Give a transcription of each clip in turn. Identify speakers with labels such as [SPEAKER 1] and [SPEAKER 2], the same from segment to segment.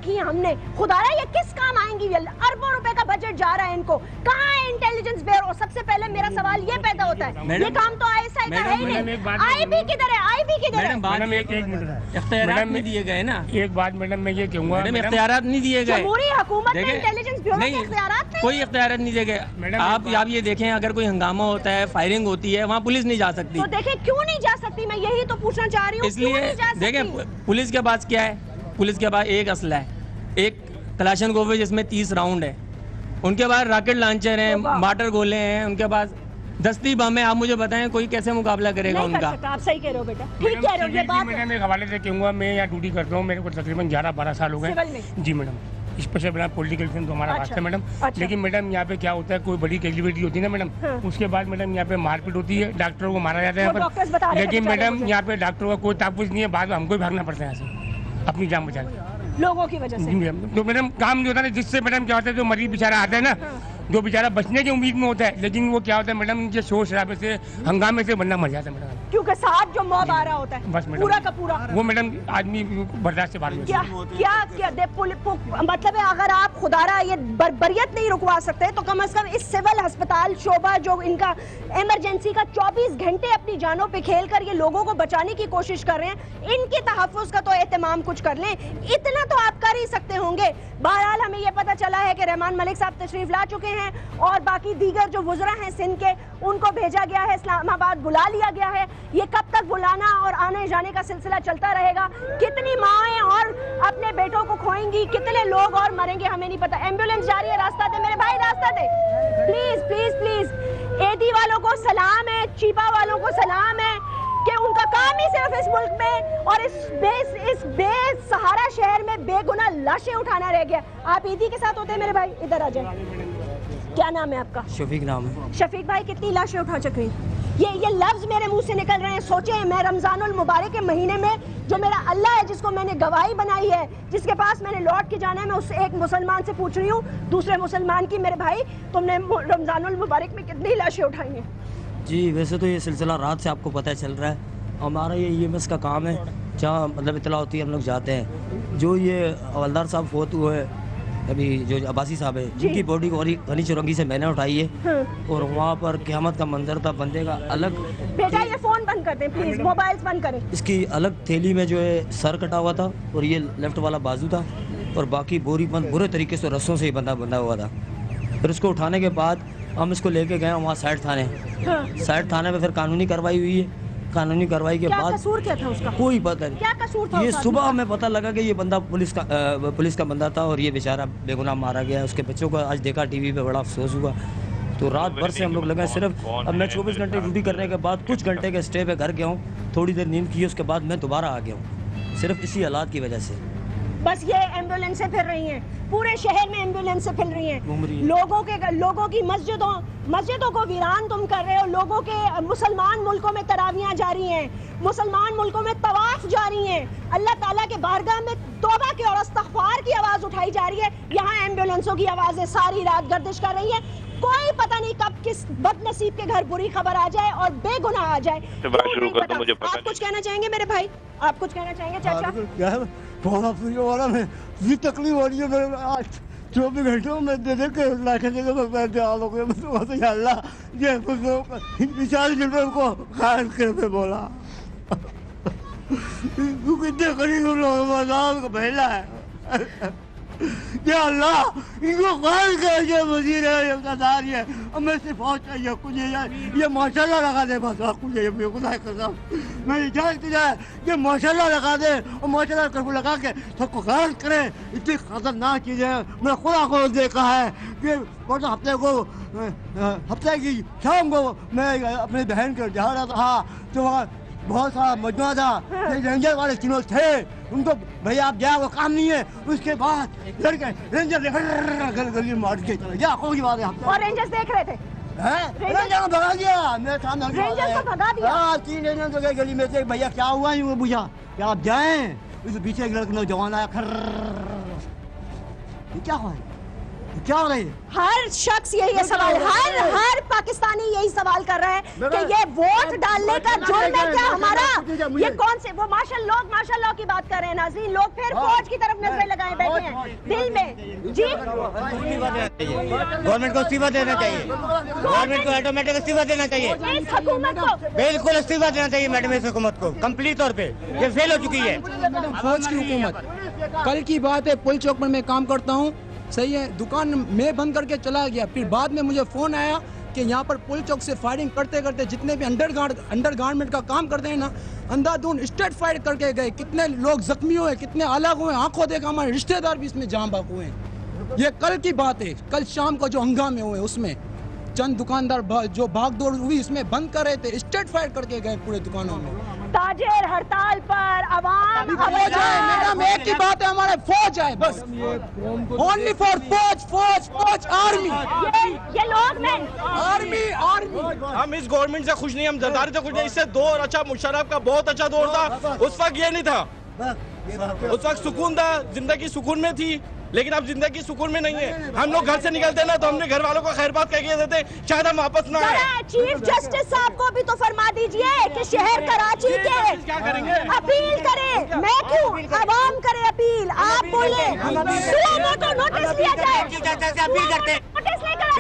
[SPEAKER 1] रखी है हमने, खुदारा ये किस काम आएंगी? अरबों रुपए का बजट जा रहा है इनको, कहाँ है इंटेलिजेंस ब्यूरो? सबसे पहले मेरा सवाल ये पैदा होता है, ये काम तो आईएसआई का है ही नहीं। आईबी किधर है? आईबी किधर है?
[SPEAKER 2] मैडम एक मिनट, इख्तियारात नहीं दिए गए ना। एक बात मैडम मैं ये कहूँगा,
[SPEAKER 1] इख्तियारात नहीं दिए गए, जमहूरी हुकूमत में इंटेलिजेंस ब्यूरो के इख्तियारात नहीं, कोई
[SPEAKER 2] इख्तियारात नहीं दिए गए। आप ये देखें, अगर कोई हंगामा होता है, फायरिंग होती है, वहाँ पुलिस नहीं जा सकती।
[SPEAKER 1] तो देखें क्यों नहीं जा सकती, मैं यही तो पूछना चाह रही हूँ।
[SPEAKER 2] इसलिए देखें, पुलिस के पास क्या है? पुलिस के पास एक असला है, एक कलाशनकोव जिसमें 30 राउंड है, उनके पास रॉकेट लॉन्चर हैं, मार्टर गोले हैं, उनके पास दस्ती बम है। आप मुझे बताएं कोई कैसे मुकाबला करेगा उनका?
[SPEAKER 1] आप सही कह रहे हो बेटा, ठीक कह रहे हो। ये बात
[SPEAKER 3] मैडम एक हवाले से कहूँगा, मैं यहाँ ड्यूटी करता हूँ, मेरे को तकरीबन 11-12 साल हो गए जी मैडम। स्पेशल बना पॉलिटिकल फिल्म तो हमारा हाथ है मैडम। लेकिन मैडम यहाँ पे क्या होता है, कोई बड़ी कैजुअलिटी होती है ना मैडम, उसके बाद मैडम यहाँ पे मारपीट होती है, डॉक्टरों को मारा जाता है यहाँ पर। लेकिन मैडम यहाँ पे डॉक्टरों का कोई ताकुज नहीं है, बाद में हमको ही भागना पड़ता है यहाँ से अपनी जान बचाने
[SPEAKER 1] लोगों की वजह से।
[SPEAKER 3] तो मैडम काम नहीं होता ना, जिससे मैडम क्या होता है, जो मरीज बेचारा आता है ना, जो बेचारा बचने की उम्मीद में होता है, लेकिन वो क्या होता है मैडम, इनके शोर शराबे से, हंगामे से बंदा मर जाता है मैडम,
[SPEAKER 1] क्योंकि साथ जो मौत आ रहा होता है
[SPEAKER 3] बस मैडम,
[SPEAKER 1] पूरा का पूरा
[SPEAKER 3] वो मैडम आदमी बर्दाश्त से बाहर
[SPEAKER 1] क्या क्या क्या मतलब है, अगर आप खुदारा ये बर्बरियत नहीं रुकवा सकते तो कम से कम इस सिविल अस्पताल शोबा जो इनका इमरजेंसी का 24 घंटे अपनी जानों पे खेल कर ये लोगों को बचाने की कोशिश कर रहे हैं, इनके तहफ़्फ़ुज़ का तो एहतमाम कुछ कर लें, इतना तो आप कर ही सकते होंगे। बहरहाल हमें ये पता चला है कि रहमान मलिक साहब तशरीफ ला चुके हैं और बाकी दीगर जो वुज़रा हैं सिंध के, उनको भेजा गया है, इस्लामाबाद बुला लिया गया है। ये कब तक बुलाना और आने जाने का सिलसिला चलता रहेगा? कितनी माएँ और अपने बेटों को खोएंगी, कितने लोग और मरेंगे, हमें नहीं पता। एम्बुलेंस जा रही है, रास्ता दे मेरे भाई, रास्ता दे प्लीज प्लीज प्लीज। एदी वालों को सलाम है, चीपा वालों को सलाम है कि उनका काम ही सिर्फ इस मुल्क में और इस बेसहारा शहर में बेगुनाह लाशें उठाना रह गया। आप ईदी के साथ होते हैं मेरे भाई, इधर आ जाए। क्या नाम है आपका?
[SPEAKER 2] शफीक नाम है।
[SPEAKER 1] शफीक भाई, कितनी लाशें उठा चुके हैं? ये लफ्ज मेरे मुंह से निकल रहे हैं। सोचे मैं रमजानुल मुबारक के महीने में जो मेरा अल्लाह है, जिसको मैंने गवाही बनाई है, जिसके पास मैंने लौट के जाना है, मैं उससे एक मुसलमान से पूछ रही हूँ, दूसरे मुसलमान की, मेरे भाई तुमने रमजानुल मुबारक में कितनी लाशें उठाई हैं?
[SPEAKER 2] जी वैसे तो ये सिलसिला रात से आपको पता चल रहा है, हमारा ये EMS का काम है, जहाँ मतलब इतला होती है हम लोग जाते हैं। जो ये हवलदार साहब फोत हुए अभी, जो अब्बासी साहब है, जिनकी बॉडी को घनी चुरंगी से मैंने उठाई है और वहाँ पर क़यामत का मंजर था, बंदे का अलग।
[SPEAKER 1] बेटा ये फ़ोन बंद कर दें प्लीज़, मोबाइल्स बंद करें।
[SPEAKER 2] इसकी अलग थैली में जो है सर कटा हुआ था और ये लेफ्ट वाला बाजू था और बाकी बोरी बंद बुरे तरीके से रस्सों से ही बंधा हुआ था। फिर उसको उठाने के बाद हम इसको लेके गए वहाँ साइड थाने। साइड थाने में फिर कानूनी कार्रवाई हुई है। कानूनी कार्रवाई के बाद
[SPEAKER 1] कसूर क्या था उसका?
[SPEAKER 2] कोई पता नहीं
[SPEAKER 1] क्या कसूर था।
[SPEAKER 2] ये सुबह हमें पता लगा कि ये बंदा पुलिस का बंदा था और ये बेचारा बेगुनाह मारा गया। उसके बच्चों को आज देखा टीवी पे, बड़ा अफसोस हुआ। तो रात भर से हम लोग लगे सिर्फ। अब मैं 24 घंटे ड्यूटी करने के बाद कुछ घंटे के स्टे पे घर गया हूँ, थोड़ी देर नींद की, उसके बाद मैं दोबारा आ गया हूँ, सिर्फ इसी हालात की वजह से।
[SPEAKER 1] बस ये एम्बुलेंसें फिर रही हैं, पूरे शहर में एम्बुलेंसें फिर रही हैं, लोगों की मस्जिदों को वीरान तुम कर रहे हो। लोगों के मुसलमान मुल्कों में तरावियां जारी हैं, मुसलमान मुल्कों में तवाफ जारी हैं, अल्लाह ताला के बारगाह में तौबा की और इस्तग़फ़ार की आवाज़ उठाई जा रही है। यहाँ एम्बुलेंसों की आवाज़ें सारी रात गर्दिश कर रही हैं। कोई पता नहीं कब किस बदनसीब के घर बुरी खबर आ जाए और बेगुनाह आ जाए। आप कुछ कहना चाहेंगे मेरे भाई? आप कुछ कहना चाहेंगे चाचा?
[SPEAKER 4] वाला में ये तकलीफ हो रही है मेरे आज 24 घंटों में दे के लाखे देखे मैं बैठ अल्लाह ये बेचारे जिन को खायल करके बोला तू कितने करीब लोग पहला है या अल्लाह इनको खायल कर, ये वजीर है, ये गद्दार है, अब मैं सिर्फ फौज चाहिए कुछ ये माशाल्लाह लगा दे, बस कुछ ये खुदा कसम मैं इजाजत जाए ये माशाल्लाह लगा दे और माशाल्लाह करके लगा के सबको खायल करे। इतनी खतरनाक चीज़ है, मैं खुदा को देखा है कि हफ्ते की शाम को मैं अपनी बहन के जा रहा था, तो वहाँ बहुत सारा मजमा था, रेंजर वाले तीनों थे, उनको भैया आप जाओ काम नहीं है। उसके बाद लड़के रेंजर गली मार के चले गया, कोई बात है।
[SPEAKER 1] और रेंजर्स देख रहे थे?
[SPEAKER 4] रेंजर भगा दिया, मेरे सामने
[SPEAKER 1] रेंजर्स को भगा दिया।
[SPEAKER 4] हाँ 3 रेंजर तो गए गली में से, भैया क्या हुआ है वो बुझा क्या आप जाएं। उस पीछे एक लड़का नौजवान आया, खर्र क्या हुआ क्या हो रही है?
[SPEAKER 1] हर शख्स यही सवाल, हर पाकिस्तानी यही सवाल कर रहा है कि ये वोट डालने का जुर्म है क्या हमारा? ये कौन से वो माशाल्लाह की बात कर रहे हैं नाज़रीन, लोग फिर फौज की तरफ नजरें लगाए बैठे हैं दिल में। जी
[SPEAKER 5] गवर्नमेंट को इस्तीफा देना चाहिए, गवर्नमेंट को ऑटोमेटिक इस्तीफा देना चाहिए,
[SPEAKER 1] इस हुकूमत को
[SPEAKER 5] बिल्कुल इस्तीफा देना चाहिए मैडम इस हुकूमत को कंप्लीट तौर पे, ये फेल हो चुकी है
[SPEAKER 6] फौज की हुकूमत। कल की बात है, पुल चौक में मैं काम करता हूँ, सही है, दुकान मैं बंद करके चला गया, फिर बाद में मुझे फ़ोन आया कि यहाँ पर पुल चौक से फायरिंग करते करते जितने भी अंडरगारमेंट का काम करते हैं ना, अंधाधुंध स्ट्रेट फायर करके गए, कितने लोग जख्मी हुए, कितने अलग हुए, आंखों देखा हमारे रिश्तेदार भी इसमें जाम बाक हुए हैं। ये कल की बात है, कल शाम को जो हंगामे हुए उसमें चंद दुकानदार जो भागदौड़ हुई इसमें बंद कर रहे थे, स्ट्रेट फायर करके गए पूरे दुकानों में।
[SPEAKER 1] ताजिर हड़ताल पर आवाम
[SPEAKER 6] फौज आए मैडम, एक ही बात है हमारे, फौज आए बस, ओनली फॉर फौज आर्मी,
[SPEAKER 1] ये लोग मैं
[SPEAKER 6] आर्मी।
[SPEAKER 7] हम इस गवर्नमेंट से खुश नहीं, हम जरदारी से खुश नहीं। इससे दौर अच्छा, मुशर्रफ का बहुत अच्छा दौर था, उस वक्त ये नहीं था, उस वक्त सुकून था, जिंदगी सुकून में थी, लेकिन अब जिंदगी सुकून में नहीं है। हम लोग घर से निकलते ना तो हमने घर वालों को खैर बात कह के देते, शायद हम वापस ना आए।
[SPEAKER 1] चीफ जस्टिस साहब को भी तो फरमा दीजिए कि शहर कराची के
[SPEAKER 7] क्या करेंगे?
[SPEAKER 1] अपील करें, मैं क्यों, आवाम करे अपील, आप बोले नोटिस लिया जाए,
[SPEAKER 5] अपील करते
[SPEAKER 1] नोटिस नहीं कराची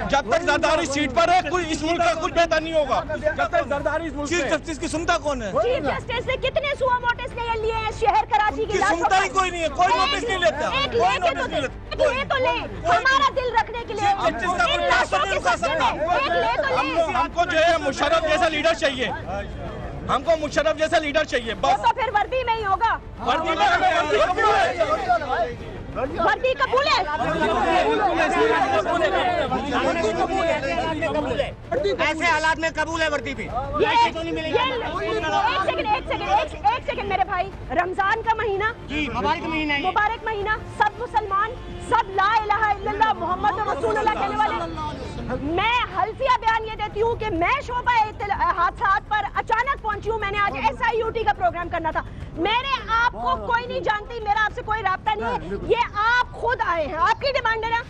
[SPEAKER 7] जब तक जरदारी सीट पर है कोई इस मुल्क का कुछ बेहतर नहीं होगा। जब तक जरदारी चीफ जस्टिस की सुनता कौन है?
[SPEAKER 1] चीफ जस्टिस ने कितने सुआ नोटिस लिए हैं शहर कराची की लाशों
[SPEAKER 7] सुनता ही
[SPEAKER 1] पर?
[SPEAKER 7] कोई नहीं है, कोई नोटिस नहीं लेता,
[SPEAKER 1] एक
[SPEAKER 7] कोई
[SPEAKER 1] लेके
[SPEAKER 7] नोटिस नहीं लेता।
[SPEAKER 1] तो ले तो ले, हमारा दिल रखने के लिए इन लाशों के सदमे में एक ले तो ले।
[SPEAKER 7] हमको जो है मुशर्रफ जैसा लीडर चाहिए, हमको मुशर्रफ जैसा लीडर चाहिए
[SPEAKER 1] वो
[SPEAKER 7] बस।
[SPEAKER 1] तो फिर वर्दी में ही होगा,
[SPEAKER 7] वर्दी में हमें वर्दी कबूल है।
[SPEAKER 1] वर्दी कबूल है,
[SPEAKER 5] ऐसे हालात में कबूल है वर्दी भी।
[SPEAKER 1] एक सेकंड मेरे भाई, रमजान का महीना, मुबारक महीना, सब मुसलमान, सब ला इलाहा इल्लल्लाह मोहम्मद रसूलुल्लाह कहने वाले। मैं हल्फिया बयान ये देती हूँ कि मैं शोबा हादसात पर अचानक पहुंची हूँ। मैंने आज SIUT का प्रोग्राम करना था, मेरे आपको कोई नहीं जानती, मेरा आपसे कोई राब्ता नहीं है, ये आप खुद आए हैं, आपकी डिमांड है ना?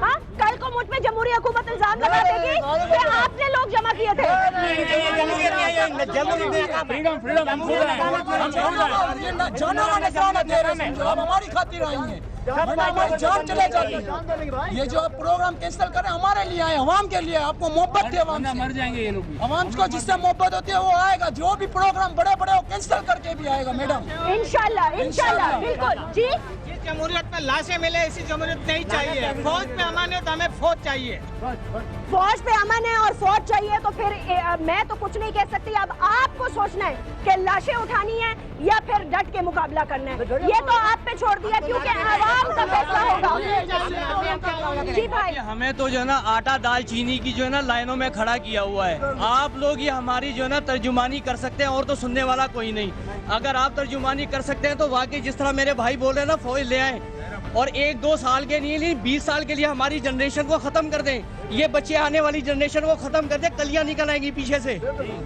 [SPEAKER 1] हाँ, कल को मुझ पे जमहूरी हुकूमत इल्जाम लगा देगी कि आपने लोग जमा किए थे।
[SPEAKER 6] हमारी खातिर आई है, हमारी जान चले जाती। ये जो प्रोग्राम कैंसिल कर रहे हैं हमारे लिए आए, अवाम के लिए, आपको मोहब्बत थी अवाम से, मर जाएंगे ये लोग। अवाम को जिससे मोहब्बत होती है वो आएगा, जो भी प्रोग्राम बड़े बड़े वो कैंसिल करके भी आएगा मैडम,
[SPEAKER 1] इंशाल्लाह बिल्कुल। जी,
[SPEAKER 8] जिस जमहूरियत में लाशें मिले ऐसी जमहूरियत नहीं चाहिए, फौज पे अमन है तो हमें फौज चाहिए,
[SPEAKER 1] फौज पे अमन है और फौज चाहिए तो फिर मैं तो कुछ नहीं कह सकती। अब आपको सोचना है कि लाशें उठानी है या फिर डट के मुकाबला करना है, ये तो आप पे छोड़ दिया, क्योंकि आवाम का फैसला होगा। जी भाई,
[SPEAKER 8] हमें तो जो है ना आटा दाल चीनी की जो है ना लाइनों में खड़ा किया हुआ है। आप लोग ये हमारी जो है ना तर्जुमानी कर सकते हैं और तो सुनने वाला कोई नहीं। अगर आप तर्जुमानी कर सकते हैं तो वाकई जिस तरह मेरे भाई बोल रहे हैं ना, फौज ले आए और 1-2 साल के नहीं 20 साल के लिए हमारी जनरेशन को खत्म कर दें। ये बच्चे आने वाली जनरेशन को खत्म कर दें, कलियां निकल आएंगी पीछे से,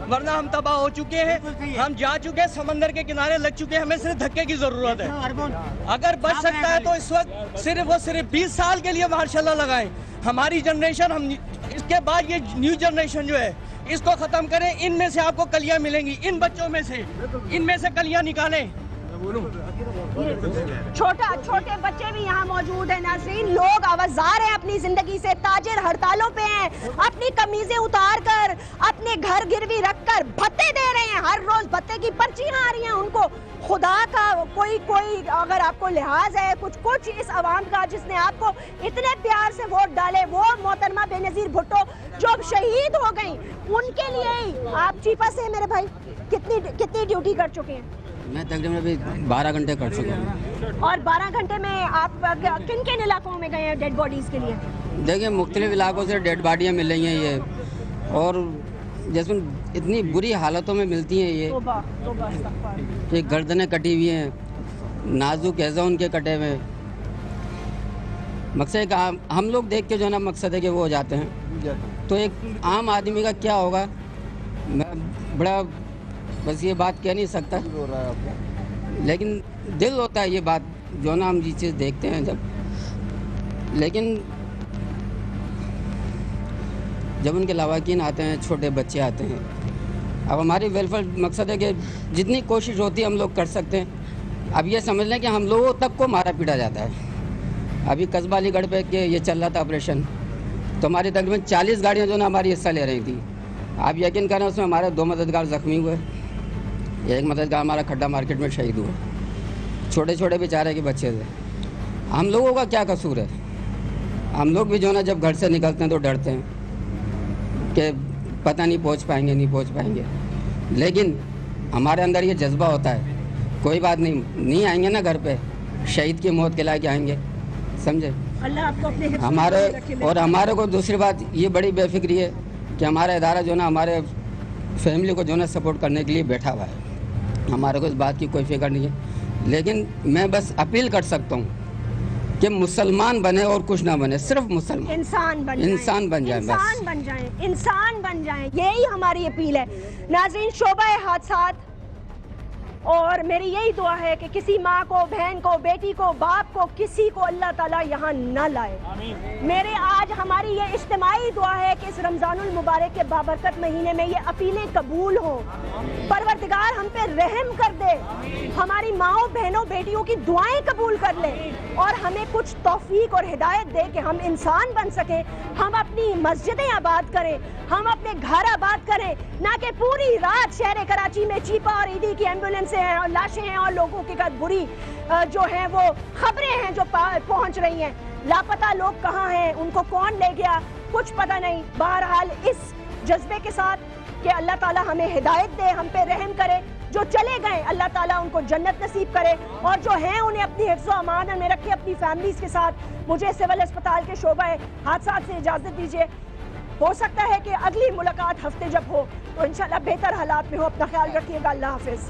[SPEAKER 8] वरना हम तबाह हो चुके हैं, हम जा चुके हैं, समंदर के किनारे लग चुके हैं, हमें सिर्फ धक्के की जरूरत है। अगर बच सकता है तो इस वक्त सिर्फ 20 साल के लिए माशाल्लाह लगाएं। हमारी जनरेशन, हम इसके बाद ये न्यू जनरेशन जो है इसको खत्म करें। इनमें से आपको कलियां मिलेंगी, इन बच्चों में से, इनमें से कलियां निकालें।
[SPEAKER 1] छोटे बच्चे भी यहाँ मौजूद हैं नाज़रीन, लोग आवाज़ार हैं अपनी जिंदगी से, ताजिर हड़तालों पे हैं, अपनी कमीजें उतार कर, अपने घर गिरवी रख कर भत्ते दे रहे हैं, हर रोज भत्ते की पर्चियां आ रही हैं उनको। खुदा का कोई अगर आपको लिहाज है कुछ इस आवाम का जिसने आपको इतने प्यार से वोट डाले, वो मोहतरमा बेनज़ीर भुट्टो जो अब शहीद हो गई, उनके लिए ही आप चीपा से मेरे भाई कितनी ड्यूटी कर चुके हैं?
[SPEAKER 9] मैं तकरीबन अभी 12 घंटे कर चुका हूँ।
[SPEAKER 1] और 12 घंटे में आप किन किन इलाकों में गए हैं डेड बॉडीज़ के लिए?
[SPEAKER 9] देखिए मुख्तलिफ इलाकों से डेड बॉडियाँ मिल रही हैं ये, और जिसमें इतनी बुरी हालतों में मिलती हैं ये गर्दनें कटी हुई हैं, नाजुक हैज़ा उनके कटे हुए। मकसद का हम लोग देख के जो है ना मकसद है कि वो हो जाते हैं, तो एक आम आदमी का क्या होगा, मैं बड़ा बस ये बात कह नहीं सकता, लेकिन दिल होता है ये बात जो ना हम ये चीज़ देखते हैं लेकिन जब उनके लवाकिन आते हैं, छोटे बच्चे आते हैं, अब हमारी वेलफेयर मकसद है कि जितनी कोशिश होती है हम लोग कर सकते हैं। अब ये समझ लें कि हम लोगों तक को मारा पीटा जाता है। अभी कस्बा अलीगढ़ पे के ये चल रहा था ऑपरेशन, तो हमारी तकरीबन 40 गाड़ियाँ जो ना हमारी हिस्सा ले रही थी। आप यकीन करें उसमें हमारे 2 मददगार ज़ख्मी हुए, एक मददगार हमारा खड्डा मार्केट में शहीद हुआ। छोटे छोटे बेचारे के बच्चे थे। हम लोगों का क्या कसूर है? हम लोग भी जो ना जब घर से निकलते हैं तो डरते हैं कि पता नहीं पहुंच पाएंगे, नहीं पहुंच पाएंगे, लेकिन हमारे अंदर ये जज्बा होता है कोई बात नहीं आएंगे ना घर पे, शहीद की मौत के लायक आएंगे, समझे?
[SPEAKER 1] अल्लाह आपको अपने हिफ्ज़ में
[SPEAKER 9] हमारे
[SPEAKER 1] रखे।
[SPEAKER 9] और हमारे को दूसरी बात ये बड़ी बेफिक्री है कि हमारा इदारा जो ना हमारे फैमिली को जो ना सपोर्ट करने के लिए बैठा हुआ है। हमारे को इस बात की कोई फिक्र नहीं है, लेकिन मैं बस अपील कर सकता हूँ कि मुसलमान बने और कुछ ना बने, सिर्फ मुसलमान
[SPEAKER 1] इंसान बन जाएं,
[SPEAKER 9] इंसान बन जाएं,
[SPEAKER 1] इंसान बन जाएं, इंसान बन जाएं, यही हमारी अपील है। नाज़रीन, शोबा हादसात, और मेरी यही दुआ है कि किसी माँ को, बहन को, बेटी को, बाप को, किसी को अल्लाह ताला यहाँ न लाए। मेरे आज हमारी ये इज्तिमाई दुआ है कि इस रमज़ानुल मुबारक के बाबरकत महीने में ये अपीलें कबूल हों। परवरदिगार हम पे रहम कर दे, हमारी माओ, बहनों, बेटियों की दुआएं कबूल कर ले और हमें कुछ तौफीक और हिदायत दे कि हम इंसान बन सकें, हम अपनी मस्जिदें आबाद करें, हम अपने घर आबाद करें, ना कि पूरी रात शहर कराची में चीपा और ईदी की एम्बुलेंसें हैं और लाशें हैं और लोगों के साथ बुरी जो हैं वो खबरें हैं जो पहुंच रही हैं। लापता लोग कहाँ हैं, उनको कौन ले गया, कुछ पता नहीं। बहरहाल इस जज्बे के साथ कि अल्लाह ताला हमें हिदायत दे, हम पे रहम करे, जो चले गए अल्लाह ताला उनको जन्नत नसीब करे और जो हैं उन्हें अपनी हिफ्ज़ व अमान में रखे अपनी फैमिलीज़ के साथ। मुझे सिविल अस्पताल के शोबा हादसा से इजाज़त दीजिए। हो सकता है कि अगली मुलाकात हफ्ते जब हो तो इंशाल्लाह बेहतर हालात में हो। अपना ख्याल रखिएगा। अल्लाह हाफिज़।